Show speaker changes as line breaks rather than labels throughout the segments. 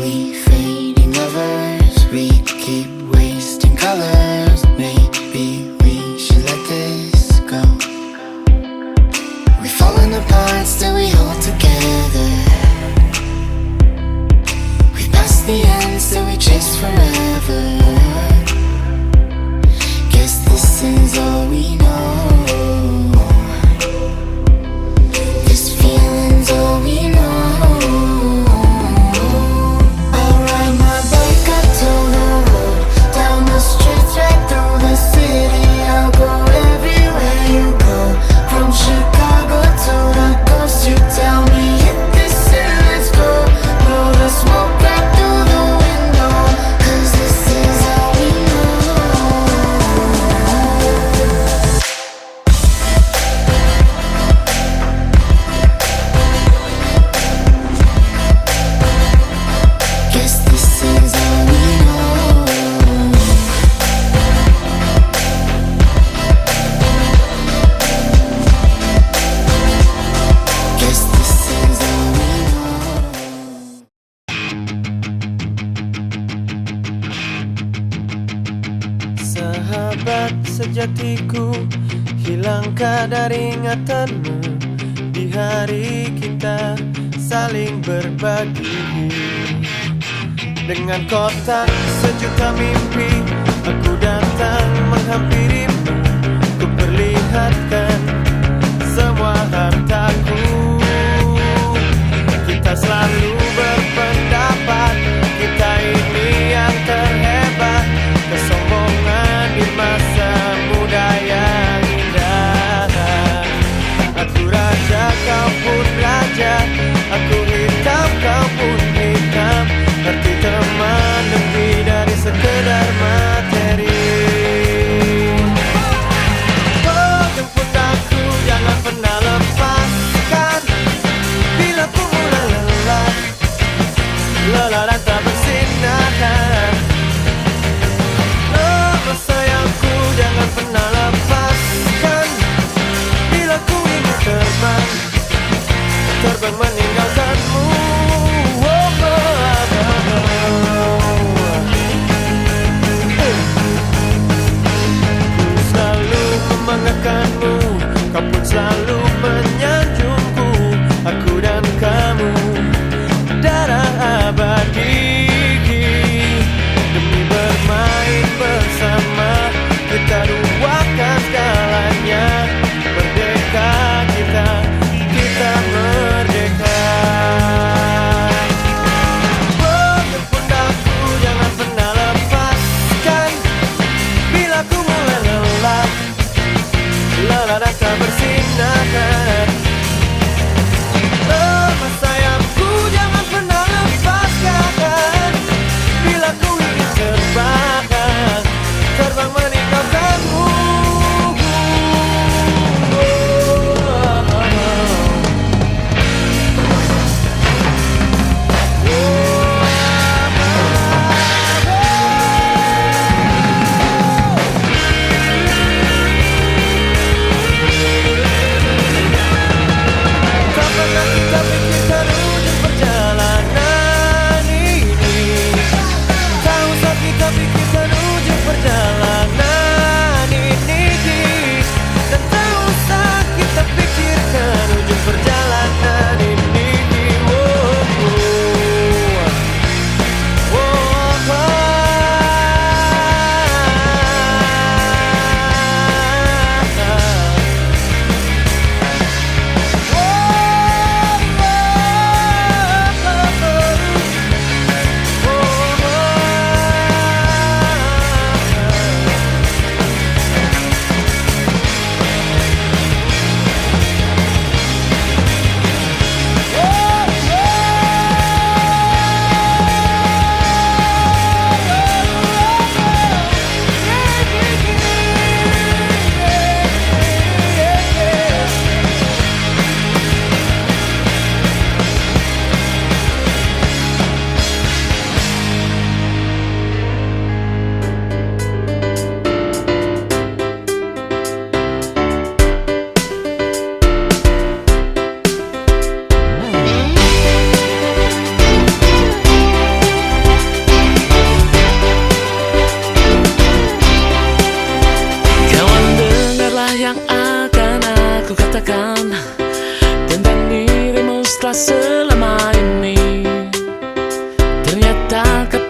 we fading lovers? We keep wasting colors. Maybe we should let this go. We've fallen apart, still we hold together. We passed the end, still we chase forever. Guess this is all we know. This feeling's all we know. I'll ride my bike up to the road, down the streets, right through the city. I'll go everywhere you go, from Chicago to the coast. You tell me hit this and let's go. Blow the smoke right through the window, 'cause this is all we know. Guess this is all we know. Guess this is all we know.
Sahabat sejatiku, hilang kadar ingatanmu di hari kita saling berbagi. Dengan kotak sejuta mimpi, aku datang menghampirimu. Ku perlihatkan semua hartaku. Kita selalu berpendapat kita ini yang terhebat. Kesombongan di masa muda yang indah. Aku raja, kau pun raja. Aku hitam, kau pun hitam. Arti teman lebih dari sekedar materi. Oh, jemput aku, jangan pernah lepaskan. Bila ku mulai lelah, lelah dan tak bersinar. Oh, sayangku, jangan pernah lepaskan. Bila ku ingin terbang, terbang meninggalkanmu. Ku selalu membanggakanmu, kau pun selalu menyanjungku. Aku dan kamu darah abadi. Demi bermain bersama, kita duakan segalanya. Merdeka kita, kita merdeka.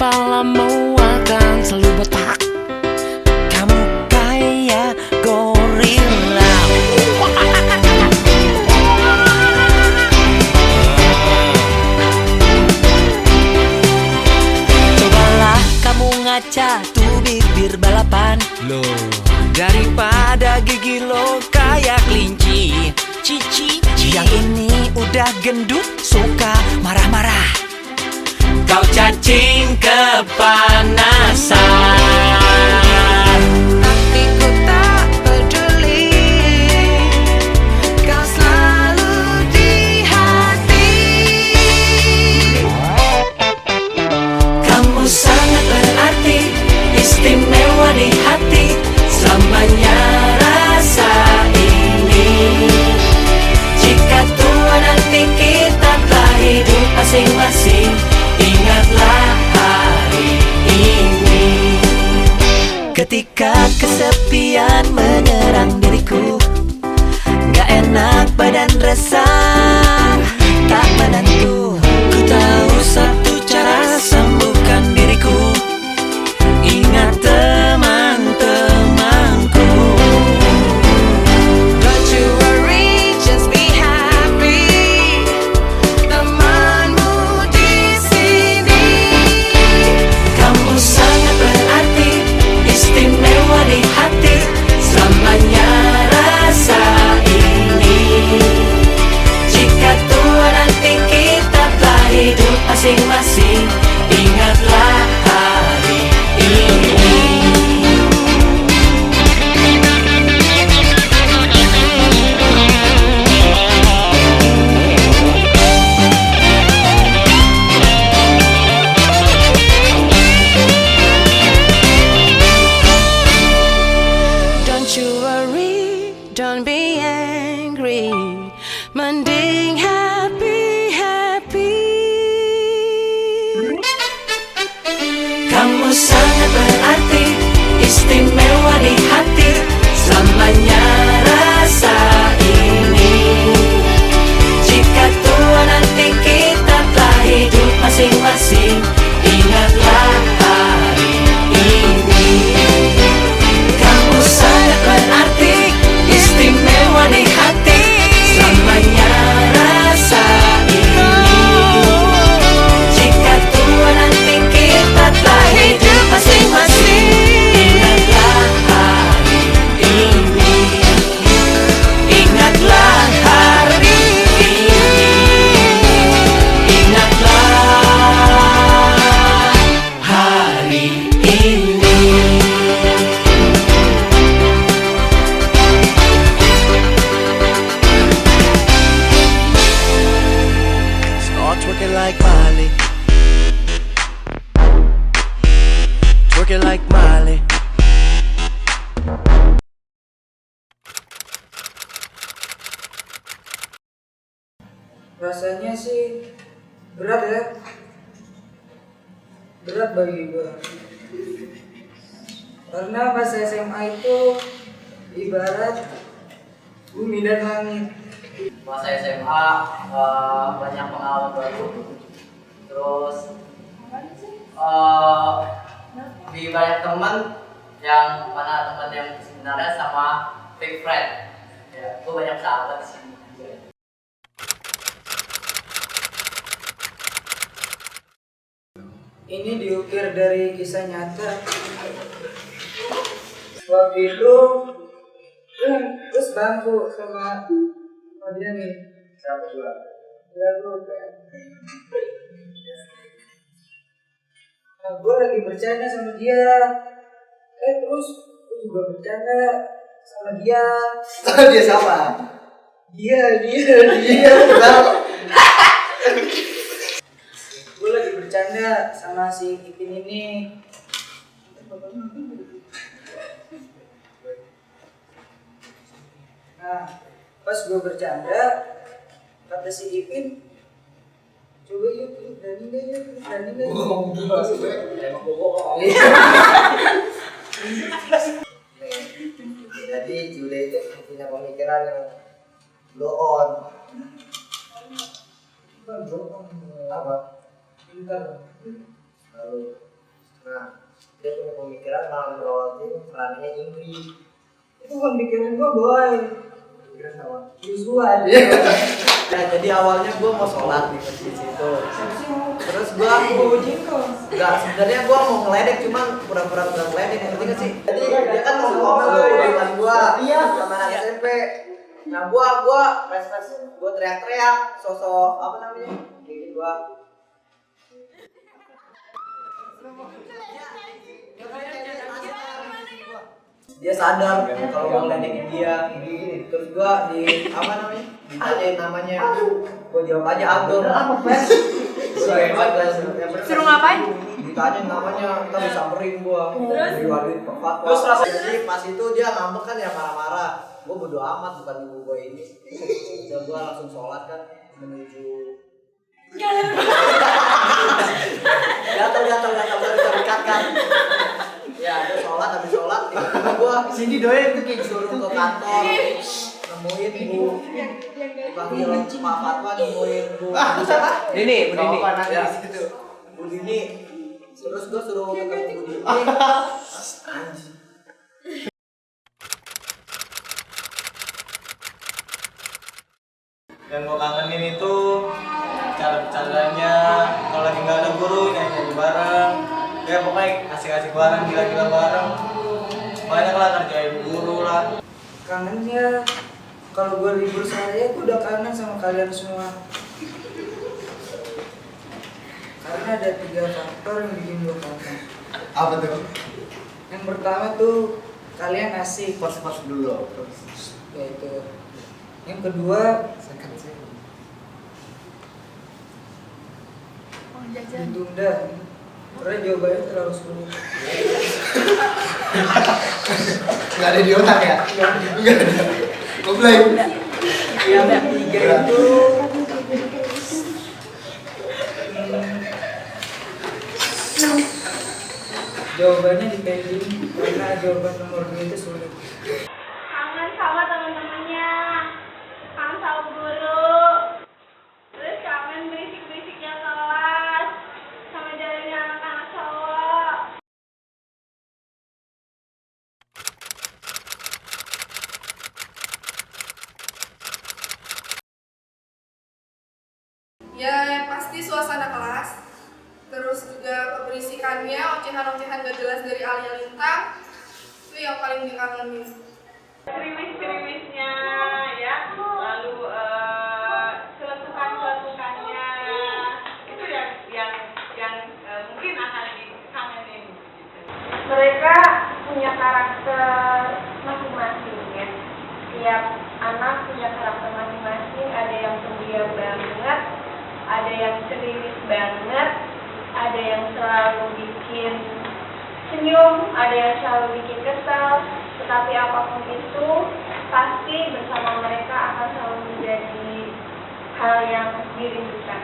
kepalamu akan selalu botak. Kamu kayak gorila. Cobalah kamu ngaca tuh bibir balapan
Loh,
daripada gigi lo kayak kelinci. Cici, yang ini udah gendut, suka marah-marah. Kau cacing kepanasan, tapi ku tak peduli. Kau selalu di hati. Kamu sangat berarti, istimewa di hati. Selamanya rasa ini. Jika tua nanti kita telah hidup masing-masing, ingatlah hari ini. Ketika kesepian menyerang diriku, gak enak badan resah, tak menentu. Ku tahu satu cara sembuhkan diriku. Ingat teman-temanku. Don't you worry, just be happy. Temanmu di sini. Kamu sangat berarti, istimewa di hati. Selamanya rasa ini. Jika tua nanti kita telah hidup masing-masing, ingatlah hari ini. Don't you worry, don't be angry. Mending happy. Kamu sangat berarti, istimewa di hati. Selamanya rasa ini. Jika tua nanti kita telah hidup masing-masing, ingatlah hari ini. Kamu sangat berarti, istimewa di hati. Selamanya rasa ini. Jika tua nanti kita telah hidup masing-masing, ingatlah hari ini. Ingatlah hari ini. Ingatlah hari ini.
start twerking like Miley. Twerking like Miley.
Rasanya sih berat ya, berat bagi gue. Karena pas SMA itu ibarat bumi dan langit.
Masa SMA banyak pengalaman baru, terus lebih banyak teman yang mana teman yang sebenarnya sama fake friend. Ya, gue banyak sahabat di sini.
Ini diukir dari kisah nyata. Waktu itu terus bangku sama dia nih.
Siapa juga?
Lalu gue lagi bercanda sama dia. Terus gue juga bercanda sama dia.
Dia sama.
Dia. Gue lagi bercanda sama si Ipin ini. Nah, pas gue bercanda, kata si Ipin, coba yuk, berani gak yuk, berani gak yuk.
Emang gue bohong.
Jadi Jule itu punya pemikiran yang blow on.
Bukan bohong,
Apa?
pintar.
Lalu Nah, dia punya pemikiran malah merawati perannya Ingrid.
Itu bukan pikiran gua, boy.
Pikiran sama.
Yusua aja.
Ya, jadi awalnya gue mau sholat di masjid situ. Terus gue enggak, sebenarnya gue mau ngeledek, cuman pura-pura nggak ngeledek, ngerti nggak sih? Jadi dia kan mau ngomel tuh di depan gue, sama anak SMP. Nah gue gue teriak-teriak, sosok apa namanya? Gigi gue. Dia sadar kalau gue ngeledekin dia gini, terus gue di apa namanya, ditanyain namanya, gue jawab aja Agel. Apa Fes?
Suruh ngapain?
Ditanyain namanya, kita disamperin gue, diwalin fatwa. Terus rasanya jadi pas itu dia ngambek kan ya, marah-marah. Gue bodo amat, bukan ibu gue ini. Udah gue langsung sholat kan menuju gatal kan. Ya, ada sholat, habis sholat, tiba-tiba gue sini doyan tuh kayak disuruh ke kantor, nemuin bu, dipanggil Pak Fatwa, nemuin bu. Dini, Bu Dini. Ya, Bu Dini. Terus gue suruh ketemu Bu Dini. Anjing.
Yang gue kangenin itu cara bercandanya, kalau lagi nggak ada guru nyanyi bareng, ya pokoknya asik-asik bareng, gila-gila bareng, banyak lah ngerjain guru lah.
Kangennya kalau gue libur sehari gue udah kangen sama kalian semua. Karena ada 3 faktor yang bikin gue kangen.
Apa tuh?
Yang pertama tuh kalian asik.
Pas dulu.
Ya itu. Yang kedua ditunda. Karena jawabannya terlalu sulit.
Nggak ada di otak ya? Nggak ada. Goblok.
Yang ketiga itu jawabannya dipending karena jawaban nomor 2 itu sulit.
Kangen sama teman-temannya, kangen sama guru, terus kangen berisik-berisiknya kelas, sama jalannya anak-anak cowok.
Ya, yang pasti suasana kelas, terus juga keberisikannya, ocehan-ocehan gak jelas dari Alia Lintang, itu yang paling dikangenin.
Gerimis-gerimisnya ya, lalu celetukan-celetukannya, itu yang mungkin akan dikangenin gitu. Mereka punya karakter masing-masing ya. Setiap anak punya karakter masing-masing, ada yang pendiam banget, ada yang ceriwis banget, ada yang selalu bikin senyum, ada yang selalu bikin kesal, tetapi apapun itu pasti bersama mereka akan selalu menjadi hal yang dirindukan.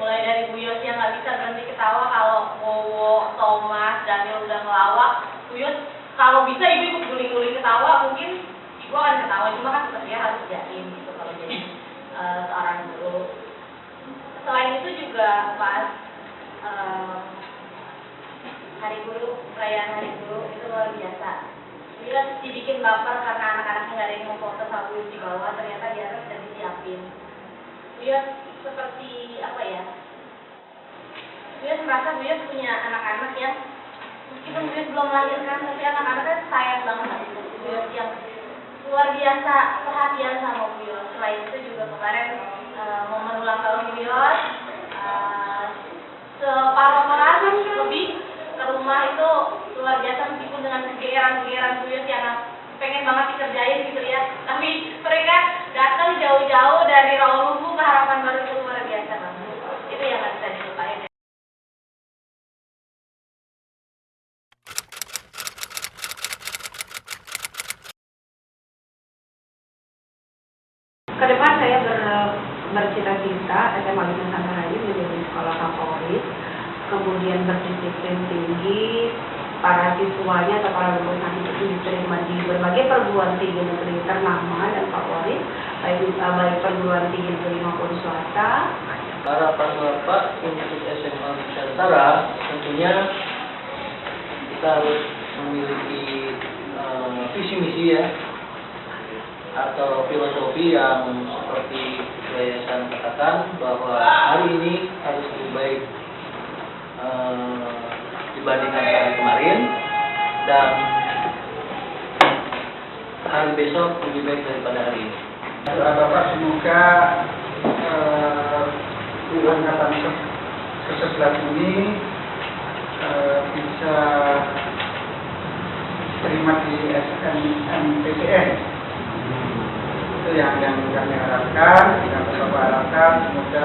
Mulai dari Bu Yos yang nggak bisa berhenti ketawa kalau Wowo, Thomas, Daniel udah ngelawak, Bu Yos kalau bisa ibu ikut guling-guling ketawa, mungkin ibu akan ketawa, cuma kan tetap dia harus jaim gitu kalau jadi seorang guru. Selain itu juga pas hari guru, perayaan hari guru itu luar biasa. Dia dibikin baper karena anak-anaknya nggak ada yang mau foto sama Bu di bawah, ternyata di atas sudah disiapin. Dia seperti apa ya? Dia merasa dia punya anak-anak yang meskipun dia belum melahirkan, tapi anak-anaknya sayang banget sama Bu yang luar biasa perhatian sama Bu. Selain itu juga kemarin momen ulang tahun Bu, separuh lebih ke rumah itu luar biasa, meskipun dengan kegeeran-kegeeran Bu yang pengen banget dikerjain gitu ya, tapi mereka datang jauh-jauh dari Rawalumbu ke Harapan Baru, itu luar biasa banget. Itu yang nggak bisa dilupain.
Kedepan saya bercita-cita SMA Negeri Sangaraja menjadi sekolah favorit, kemudian berdisiplin tinggi, para siswanya atau para lulusan itu diterima di berbagai perguruan tinggi negeri ternama dan favorit, baik perguruan tinggi negeri maupun swasta.
Harapan Bapak untuk SMA Nusantara tentunya
kita harus memiliki visi misi ya, atau filosofi yang seperti yayasan katakan bahwa hari ini harus lebih baik dibandingkan hari kemarin, dan hari besok lebih baik daripada hari ini.
Doa Bapak semoga angkatan ke-11 ini bisa terima di SNMPTN. Itu yang kami harapkan, yang Bapak harapkan semoga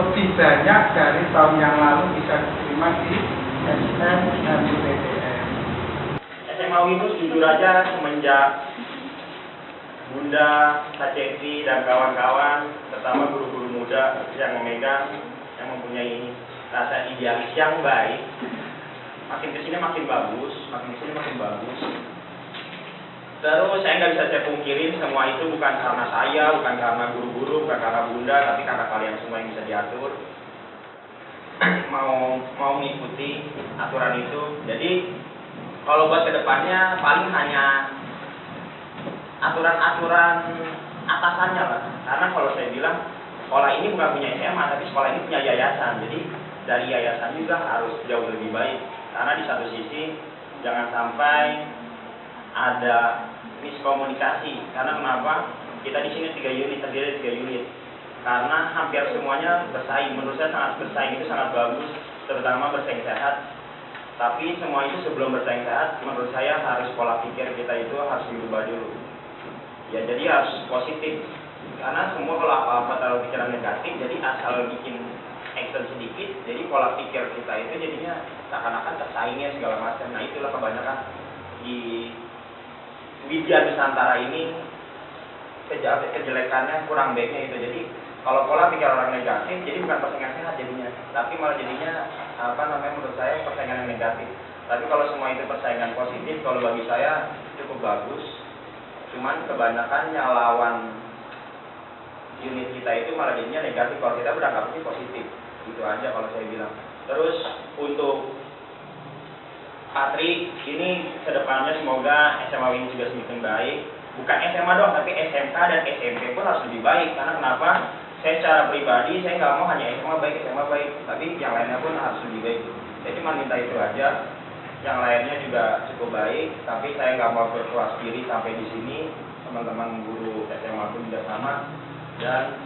lebih banyak dari tahun yang lalu bisa diterima di SNMPTN.
SMA Winus jujur aja semenjak Bunda, Kak Cevi, dan kawan-kawan, terutama guru-guru muda yang memegang, yang mempunyai rasa idealis yang baik, makin kesini makin bagus, makin kesini makin bagus. Terus saya nggak bisa saya pungkirin semua itu bukan karena saya, bukan karena guru-guru, bukan karena Bunda, tapi karena kalian semua yang bisa diatur. mau mengikuti aturan itu. Jadi kalau buat kedepannya paling hanya aturan-aturan atasannya lah. Karena kalau saya bilang sekolah ini bukan punya SMA, tapi sekolah ini punya yayasan. Jadi dari yayasan juga harus jauh lebih baik. Karena di satu sisi jangan sampai ada miskomunikasi. Karena kenapa? Kita di sini 3 unit, terdiri dari 3 unit. Karena hampir semuanya bersaing. Menurut saya sangat bersaing itu sangat bagus, terutama bersaing sehat. Tapi semua itu sebelum bersaing sehat, menurut saya harus pola pikir kita itu harus dirubah dulu. Ya jadi harus positif, karena semua kalau apa-apa terlalu pikiran negatif, jadi asal bikin action sedikit, jadi pola pikir kita itu jadinya seakan-akan tersaingnya segala macam. Nah itulah kebanyakan di Widya Nusantara ini kejelekannya, kurang baiknya itu. Jadi kalau pola pikir orang negatif, jadi bukan persaingan sehat jadinya, tapi malah jadinya menurut saya persaingan yang negatif. Tapi kalau semua itu persaingan positif, kalau bagi saya cukup bagus. Cuman kebanyakan yang lawan unit kita itu malah jadinya negatif, kalau kita berangkapnya positif. Itu aja kalau saya bilang. Terus untuk Patri, ini kedepannya semoga SMA ini juga semakin baik. Bukan SMA doang, tapi SMK dan SMP pun harus lebih baik. Karena kenapa? Saya secara pribadi, saya nggak mau hanya SMA baik, tapi yang lainnya pun harus lebih baik. Saya cuma minta itu aja. Yang lainnya juga cukup baik, tapi saya nggak mau berpuas diri sampai di sini. Teman-teman guru SMA pun juga sama, dan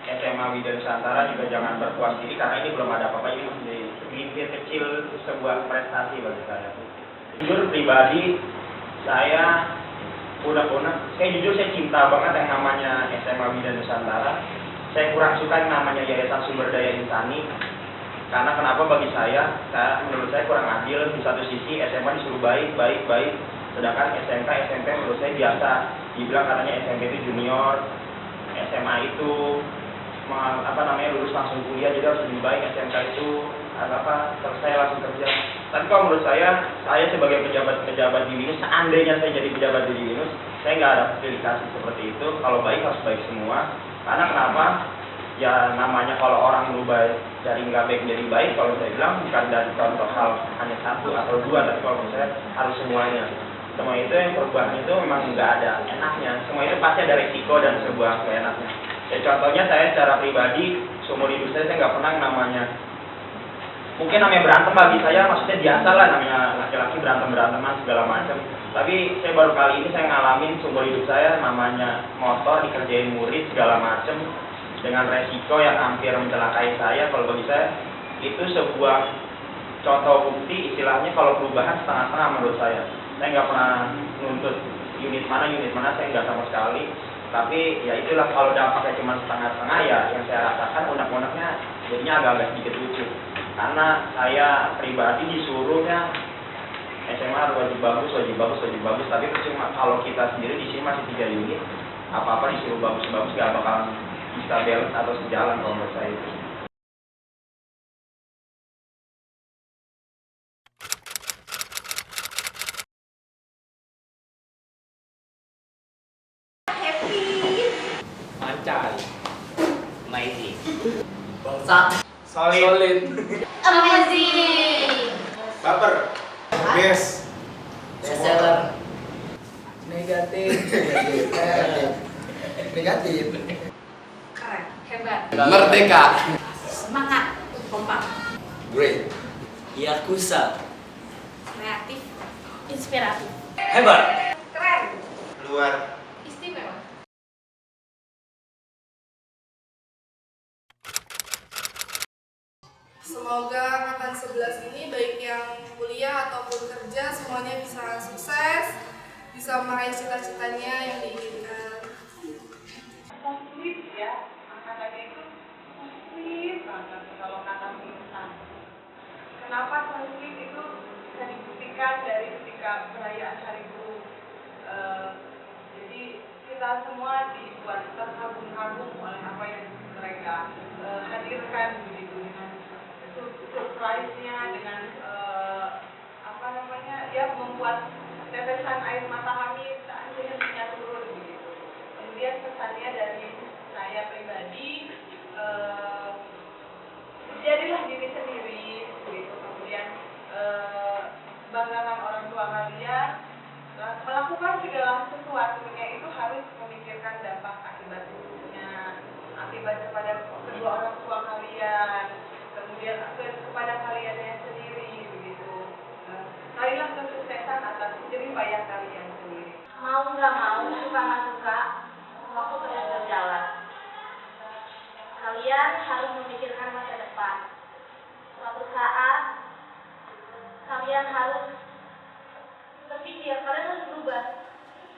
SMA Widya Nusantara juga jangan berpuas diri karena ini belum ada apa-apa. Ini masih segelintir kecil sebuah prestasi bagi saya. Jujur pribadi, saya saya cinta banget yang namanya SMA Widya Nusantara. Saya kurang suka yang namanya Yayasan Sumber Daya Insani. Karena kenapa bagi saya menurut saya kurang adil. Di satu sisi SMA disuruh baik, sedangkan SMK, SMP menurut saya biasa. Dibilang katanya SMP itu junior, SMA itu lulus langsung kuliah, jadi harus lebih baik. SMK itu selesai langsung kerja. Tapi kalau menurut saya sebagai pejabat di Winus, seandainya saya jadi pejabat di Winus, saya nggak ada aplikasi seperti itu. Kalau baik harus baik semua. Karena kenapa? Ya namanya kalau orang berubah dari nggak baik menjadi baik, kalau saya bilang bukan dari contoh hal hanya 1 atau 2, tapi kalau menurut saya harus semuanya. Semua itu yang perubahan itu memang nggak ada enaknya. Semua itu pasti ada resiko dan sebuah keenaknya. Ya contohnya saya secara pribadi, seumur hidup saya nggak pernah mungkin namanya berantem bagi saya, maksudnya biasa lah namanya laki-laki beranteman segala macam. Tapi saya baru kali ini saya ngalamin seumur hidup saya namanya motor dikerjain murid segala macam, dengan resiko yang hampir mencelakai saya. Kalau bagi saya itu sebuah contoh bukti, istilahnya kalau perubahan setengah-setengah menurut saya. Saya nggak pernah nuntut unit mana saya nggak sama sekali. Tapi ya itulah, kalau dampaknya cuma setengah-setengah, ya yang saya rasakan unek-uneknya jadinya agak-agak sedikit lucu. Karena saya pribadi disuruhnya SMA harus wajib bagus, tapi cuma kalau kita sendiri di sini masih 3 unit, apa-apa disuruh bagus-bagus gak bakalan bisa balance atau sejalan kalau menurut saya itu.
Mancai, amazing,
Bangsat,
solid.
Amazing.
Baper. Yes.
Bestseller. Negatif.
Negatif.
Keren, hebat,
Merdeka.
semangat, kompak,
Great.
Yakuza.
kreatif, inspiratif,
Hebat.
keren,
Luar.
istimewa. Semoga angkatan 11 ini baik yang kuliah ataupun kerja semuanya bisa sukses, bisa meraih cita-citanya yang diinginkan.
Konflik ya, angkatannya itu konflik banget kalau kata insan. Kenapa konflik itu bisa dibuktikan dari ketika perayaan Hari Guru. Jadi kita semua dibuat terkagum-kagum oleh apa yang mereka hadirkan begitu dengan surprise-nya, dengan apa namanya ya, membuat tetesan air mata kami akhirnya turun begitu. Kemudian pesannya dari saya pribadi, jadilah diri sendiri begitu. Kemudian banggakan orang tua kalian, melakukan segala sesuatunya itu harus memikirkan dampak akibatnya, akibat kepada kedua orang tua kalian, kemudian kepada kalian sendiri begitu. Carilah kesuksesan atas jerih payah kalian sendiri.
Mau nggak mau, suka nggak suka, waktu terus berjalan. Kalian harus memikirkan masa depan. Suatu saat kalian harus berpikir, kalian harus berubah.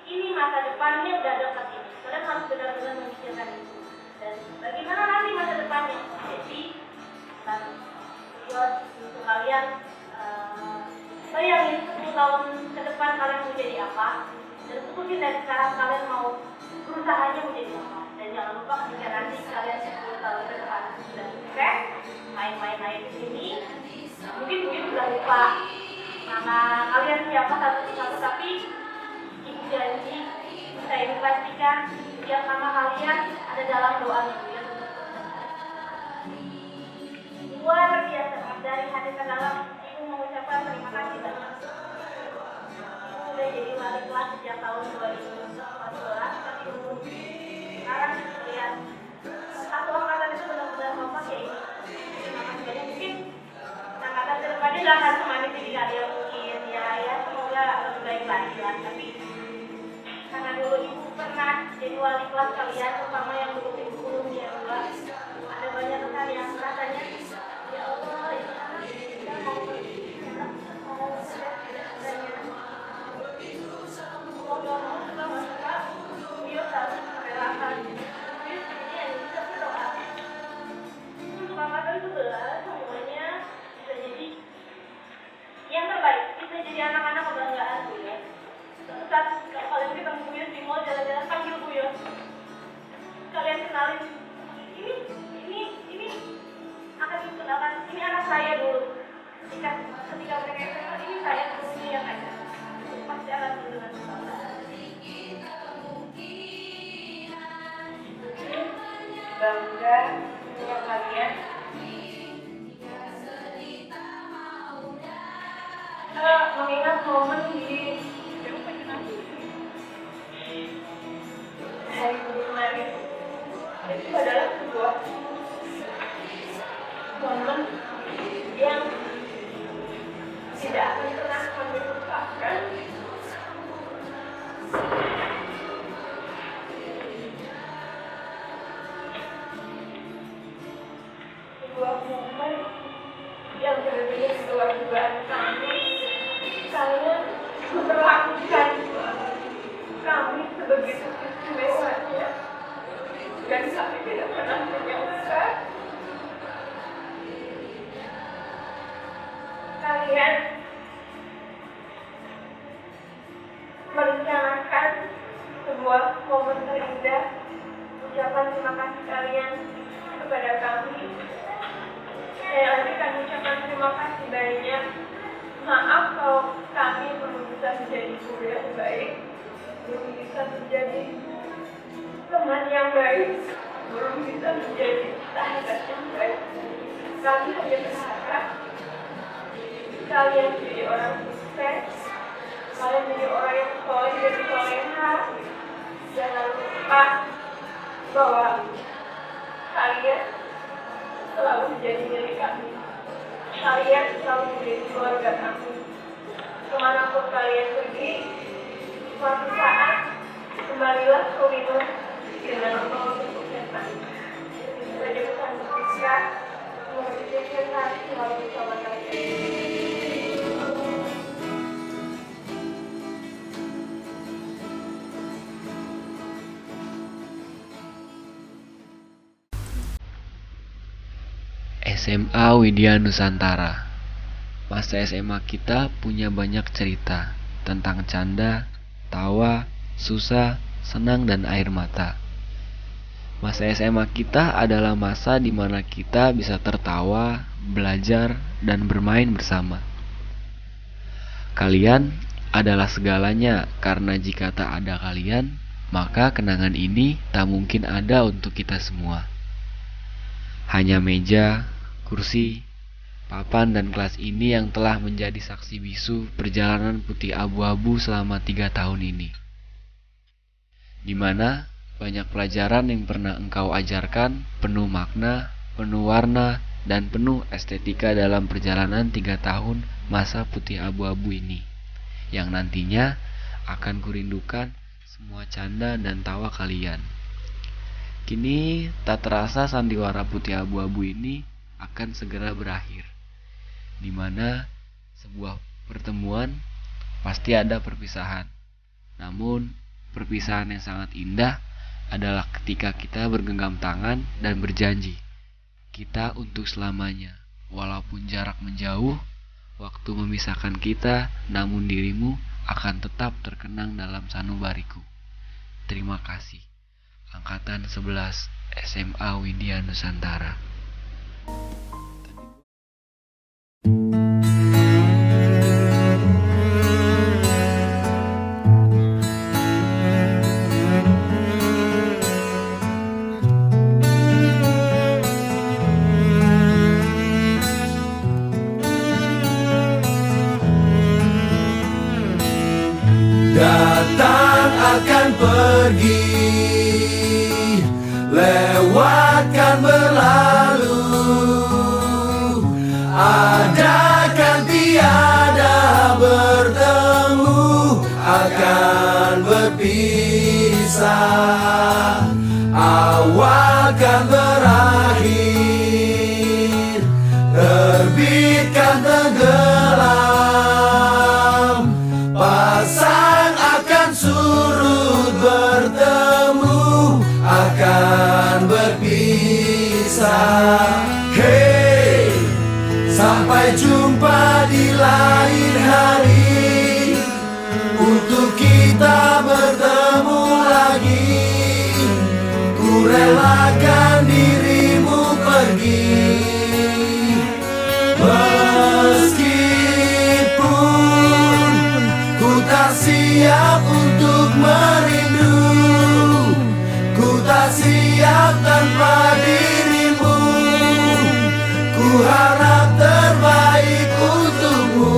Ini masa depan, ini udah dekat ini. Kalian harus benar-benar memikirkan itu. Dan bagaimana nanti masa depannya? Jadi buat untuk kalian bayangin 10 tahun ke depan kalian mau jadi apa, dan putusin dari sekarang kalian mau berusahanya menjadi apa. Dan jangan lupa ketika nanti kalian 10 tahun ke depan sudah sukses, main-main di sini, mungkin sudah lupa nama kalian siapa satu-satu, tapi ibu janji, saya ibu pastikan setiap nama kalian ada dalam doa ibu ya. Luar biasa, dari hati ke dalam ibu mengucapkan terima kasih banyak. Ibu udah jadi wali kelas sejak tahun 2014, tapi belum sekarang lihat satu angkatan itu benar-benar kompak ya ini. Terima kasih banyak. Mungkin angkatan kedepannya nggak akan semanis ini kalian mungkin ya, semoga lebih baik lagi lah. Tapi karena dulu ibu pernah jadi wali kelas kalian, terutama yang dulu ibu ya, ada banyak kesan yang rasanya ya Allah, ini anak kita mau suka dia harus merelakan ini yang bisa berdoa untuk angkatan 11 semuanya bisa jadi yang terbaik, bisa jadi anak-anak kebanggaan Bu ya. Saat kalian ketemu Bu Yos di mall, jalan-jalan panggil Bu Yos, kalian kenalin ini akan dikenalkan, ini anak saya dulu. Ketika mereka kenal, ini saya dulu yang ada, pasti akan dengan kebanggaan.
Bangga punya kalian. Mengingat momen di Hari Guru kemarin, itu adalah sebuah momen yang tidak akan pernah kami lupakan. Sebuah momen yang benar-benar keluargaan kami, karena memperlakukan kami sebegitu istimewanya, dan kami tidak pernah menyangka kalian merencanakan sebuah momen terindah, ucapan terima kasih kalian kepada kami. Saya lagi akan ucapkan terima kasih banyak. Maaf kalau kami belum bisa menjadi guru yang baik, belum bisa menjadi teman yang baik, belum bisa menjadi sahabat yang baik. Kami hanya berharap kalian jadi orang sukses, kalian jadi orang yang soleh dan soleha. Jangan lupa bahwa kalian selalu menjadi milik kami. Kalian selalu menjadi keluarga kami. Kemanapun kalian pergi, suatu saat kembalilah ke rumah dengan membawa kesuksesan. Itu saja pesan kita. Semoga kesuksesan selalu bersama kalian.
SMA Widya Nusantara. Masa SMA kita punya banyak cerita tentang canda, tawa, susah, senang, dan air mata. Masa SMA kita adalah masa di mana kita bisa tertawa, belajar, dan bermain bersama. Kalian adalah segalanya, karena jika tak ada kalian, maka kenangan ini tak mungkin ada untuk kita semua. Hanya meja, kursi, papan, dan kelas ini yang telah menjadi saksi bisu perjalanan putih abu-abu selama 3 tahun ini. Di mana banyak pelajaran yang pernah engkau ajarkan penuh makna, penuh warna, dan penuh estetika dalam perjalanan 3 tahun masa putih abu-abu ini, yang nantinya akan kurindukan semua canda dan tawa kalian. Kini tak terasa sandiwara putih abu-abu ini akan segera berakhir, di mana sebuah pertemuan pasti ada perpisahan. Namun perpisahan yang sangat indah adalah ketika kita bergenggam tangan dan berjanji kita untuk selamanya. Walaupun jarak menjauh, waktu memisahkan kita, namun dirimu akan tetap terkenang dalam sanubariku. Terima kasih. Angkatan 11 SMA Widya Nusantara.
Datang akan pergi, lewatkan berlalu, ada kan tiada bertemu, akan berpisah, awal kan berakhir, terbitkan tenggelam, pasang akan surut bertemu, akan berpisah. Hey, sampai jumpa di lain hari, untuk kita bertemu lagi. Ku relakan dirimu pergi, meskipun ku tak siap untuk merindu, ku tak siap tanpa dirimu. Ku harap terbaik untukmu.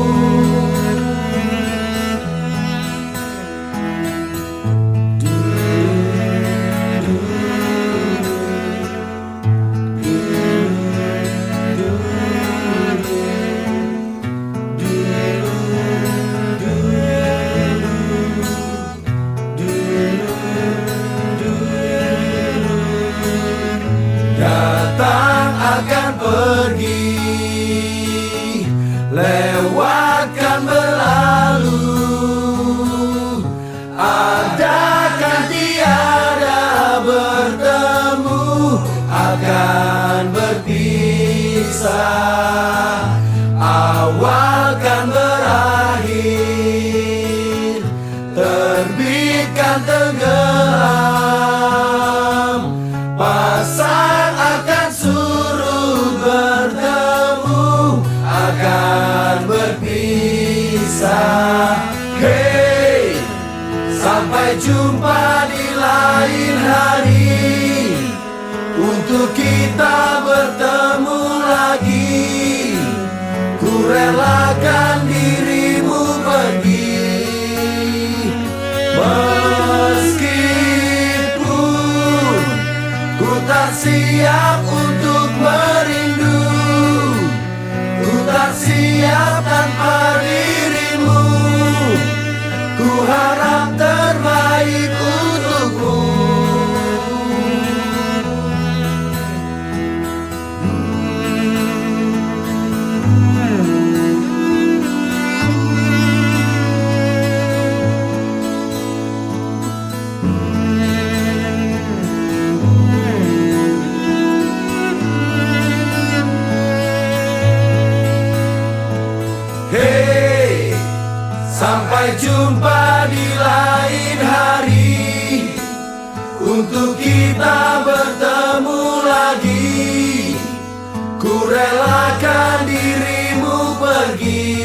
Datang akan pergi, lewatkan berlalu, ada kan tiada bertemu, akan berpisah, awal kan berakhir, terbitkan tenggelam, pasang akan surut bertemu, akan berpisah. Hey, sampai jumpa di lain hari, untuk kita bertemu lagi. Ku relakan merelakan dirimu pergi. Meskipun ku tak siap untuk merindu, ku tak siap tanpa dirimu. Ku harap terbaik untukmu. Hey, sampai jumpa di lain hari, untuk kita bertemu lagi. Ku relakan dirimu pergi.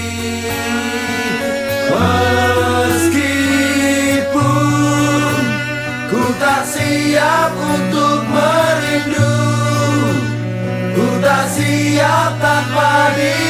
Meskipun ku tak siap untuk merindu, ku tak siap tanpa dirimu.